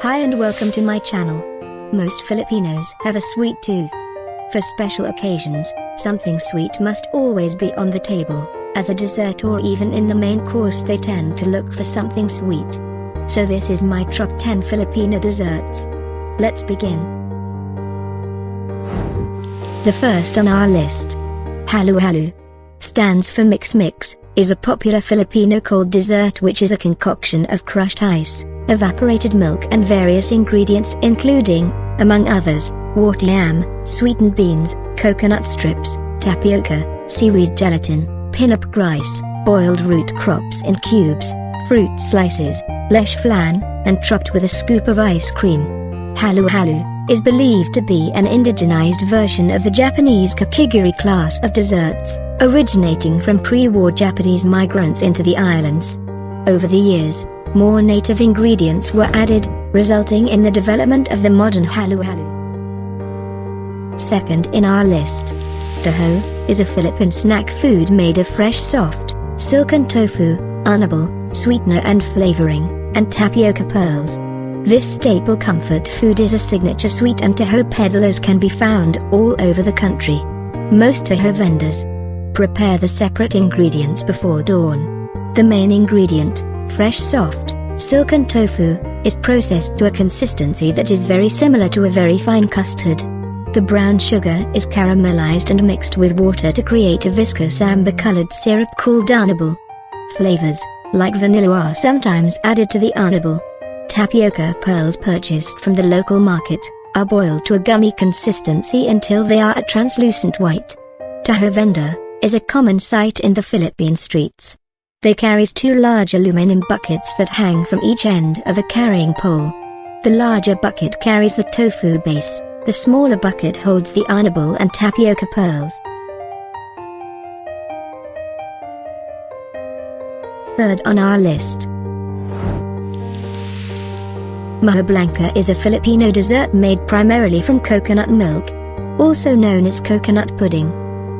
Hi and welcome to my channel. Most Filipinos have a sweet tooth. For special occasions, something sweet must always be on the table. As a dessert or even in the main course they tend to look for something sweet. So this is my top 10 Filipino desserts. Let's begin. The first on our list, halo-halo, stands for mix-mix, is a popular Filipino cold dessert which is a concoction of crushed ice, evaporated milk and various ingredients including, among others, water yam, sweetened beans, coconut strips, tapioca, seaweed gelatin, pinup rice, boiled root crops in cubes, fruit slices, leche flan, and topped with a scoop of ice cream. Halo-halo is believed to be an indigenized version of the Japanese kakigiri class of desserts, originating from pre-war Japanese migrants into the islands. Over the years, more native ingredients were added, resulting in the development of the modern halo-halo. Second in our list, taho, is a Philippine snack food made of fresh soft, silken tofu, unable, sweetener and flavoring, and tapioca pearls. This staple comfort food is a signature sweet and taho peddlers can be found all over the country. Most taho vendors prepare the separate ingredients before dawn. The main ingredient, fresh soft, silken tofu, is processed to a consistency that is very similar to a very fine custard. The brown sugar is caramelized and mixed with water to create a viscous amber-colored syrup called unable. Flavors, like vanilla, are sometimes added to the unable. Tapioca pearls purchased from the local market are boiled to a gummy consistency until they are a translucent white. Taho vendor is a common sight in the Philippine streets. They carries two large aluminum buckets that hang from each end of a carrying pole. The larger bucket carries the tofu base, the smaller bucket holds the unable and tapioca pearls. Third on our list, mojo blanca is a Filipino dessert made primarily from coconut milk, also known as coconut pudding.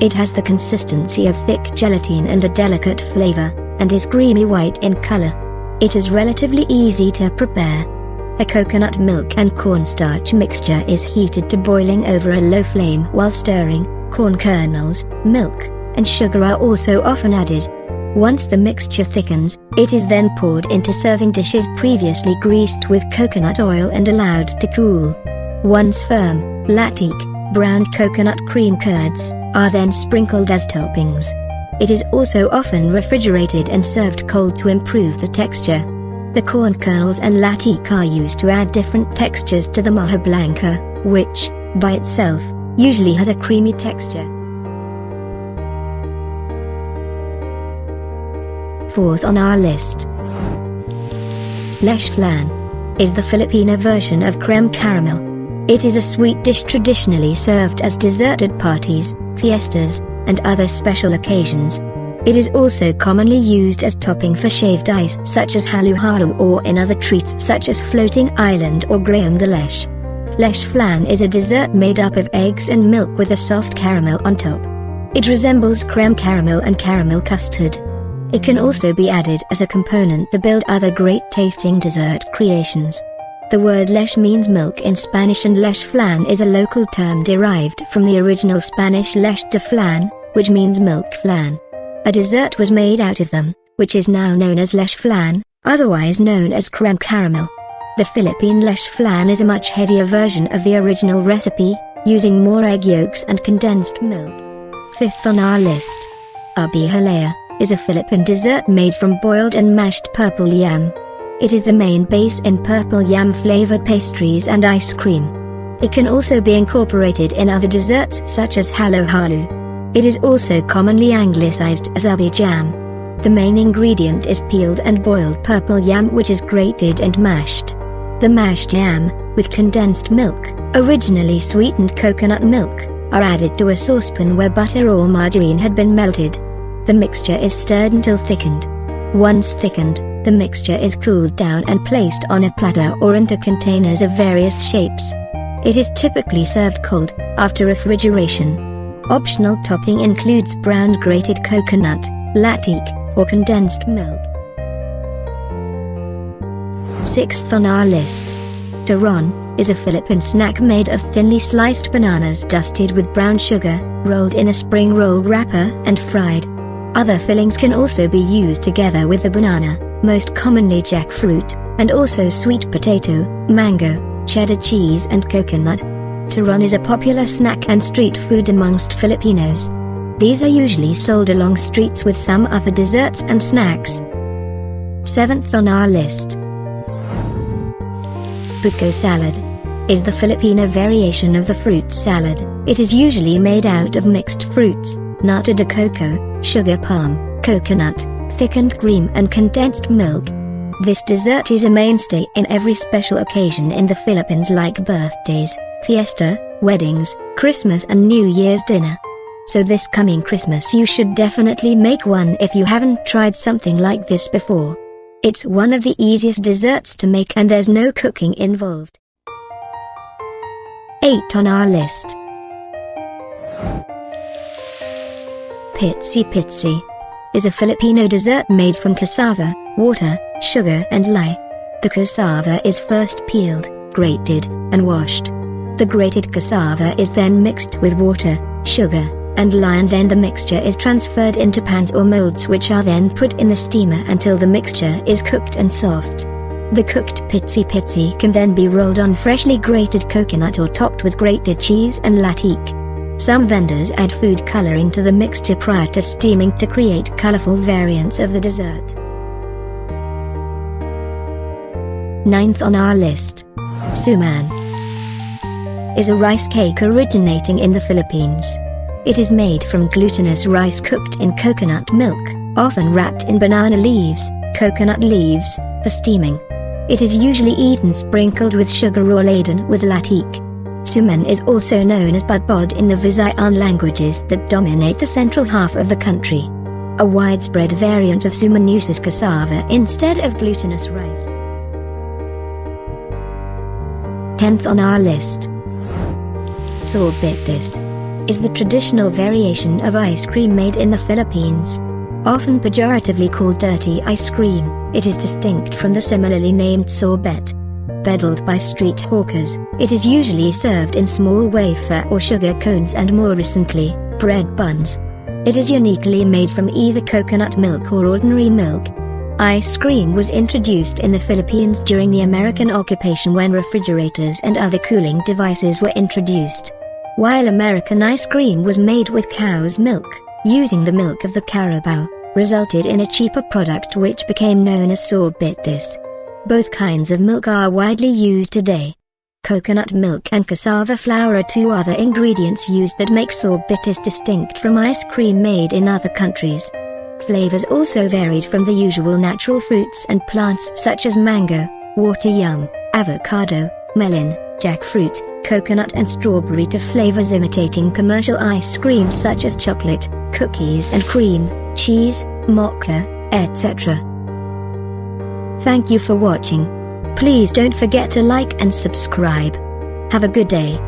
It has the consistency of thick gelatin and a delicate flavor, and is creamy white in color. It is relatively easy to prepare. A coconut milk and cornstarch mixture is heated to boiling over a low flame while stirring. Corn kernels, milk, and sugar are also often added. Once the mixture thickens, it is then poured into serving dishes previously greased with coconut oil and allowed to cool. Once firm, latik, browned coconut cream curds are then sprinkled as toppings. It is also often refrigerated and served cold to improve the texture. The corn kernels and latik are used to add different textures to the mojo blanca, which, by itself, usually has a creamy texture. Fourth on our list, leche flan is the Filipino version of creme caramel. It is a sweet dish traditionally served as dessert at parties, fiestas, and other special occasions. It is also commonly used as topping for shaved ice such as halo-halo or in other treats such as floating island or crème de leche. Leche flan is a dessert made up of eggs and milk with a soft caramel on top. It resembles creme caramel and caramel custard. It can also be added as a component to build other great tasting dessert creations. The word leche means milk in Spanish and leche flan is a local term derived from the original Spanish leche de flan, which means milk flan. A dessert was made out of them, which is now known as leche flan, otherwise known as creme caramel. The Philippine leche flan is a much heavier version of the original recipe, using more egg yolks and condensed milk. Fifth on our list, ubi halaya is a Philippine dessert made from boiled and mashed purple yam. It is the main base in purple yam-flavored pastries and ice cream. It can also be incorporated in other desserts such as halo-halo. It is also commonly anglicized as ubi jam. The main ingredient is peeled and boiled purple yam which is grated and mashed. The mashed yam, with condensed milk, originally sweetened coconut milk, are added to a saucepan where butter or margarine had been melted. The mixture is stirred until thickened. Once thickened, the mixture is cooled down and placed on a platter or into containers of various shapes. It is typically served cold, after refrigeration. Optional topping includes browned grated coconut, latik, or condensed milk. Sixth on our list, Turon is a Philippine snack made of thinly sliced bananas dusted with brown sugar, rolled in a spring roll wrapper and fried. Other fillings can also be used together with the banana, most commonly jackfruit, and also sweet potato, mango, cheddar cheese and coconut. Turon is a popular snack and street food amongst Filipinos. These are usually sold along streets with some other desserts and snacks. 7th on our list. Buko salad is the Filipino variation of the fruit salad. It is usually made out of mixed fruits, nata de coco, sugar palm, coconut, thickened cream and condensed milk. This dessert is a mainstay in every special occasion in the Philippines like birthdays, fiesta, weddings, Christmas and New Year's dinner. So this coming Christmas you should definitely make one if you haven't tried something like this before. It's one of the easiest desserts to make and there's no cooking involved. 8 on our list. Pitsi pitsi is a Filipino dessert made from cassava, water, sugar and lye. The cassava is first peeled, grated, and washed. The grated cassava is then mixed with water, sugar, and lye and then the mixture is transferred into pans or molds which are then put in the steamer until the mixture is cooked and soft. The cooked pitsi pitsi can then be rolled on freshly grated coconut or topped with grated cheese and latique. Some vendors add food coloring to the mixture prior to steaming to create colorful variants of the dessert. 9th on our list. Suman is a rice cake originating in the Philippines. It is made from glutinous rice cooked in coconut milk, often wrapped in banana leaves, coconut leaves, for steaming. It is usually eaten sprinkled with sugar or laden with latique. Suman is also known as budbod in the Visayan languages that dominate the central half of the country. A widespread variant of suman uses cassava instead of glutinous rice. 10th on our list. Sorbetes is the traditional variation of ice cream made in the Philippines. Often pejoratively called dirty ice cream, it is distinct from the similarly named sorbet. Peddled by street hawkers, it is usually served in small wafer or sugar cones and more recently, bread buns. It is uniquely made from either coconut milk or ordinary milk. Ice cream was introduced in the Philippines during the American occupation when refrigerators and other cooling devices were introduced. While American ice cream was made with cow's milk, using the milk of the carabao, resulted in a cheaper product which became known as sorbetes. Both kinds of milk are widely used today. Coconut milk and cassava flour are two other ingredients used that make sorbetes distinct from ice cream made in other countries. Flavors also varied from the usual natural fruits and plants such as mango, water yam, avocado, melon, jackfruit, coconut and strawberry to flavors imitating commercial ice cream such as chocolate, cookies and cream, cheese, mocha, etc. Thank you for watching. Please don't forget to like and subscribe. Have a good day.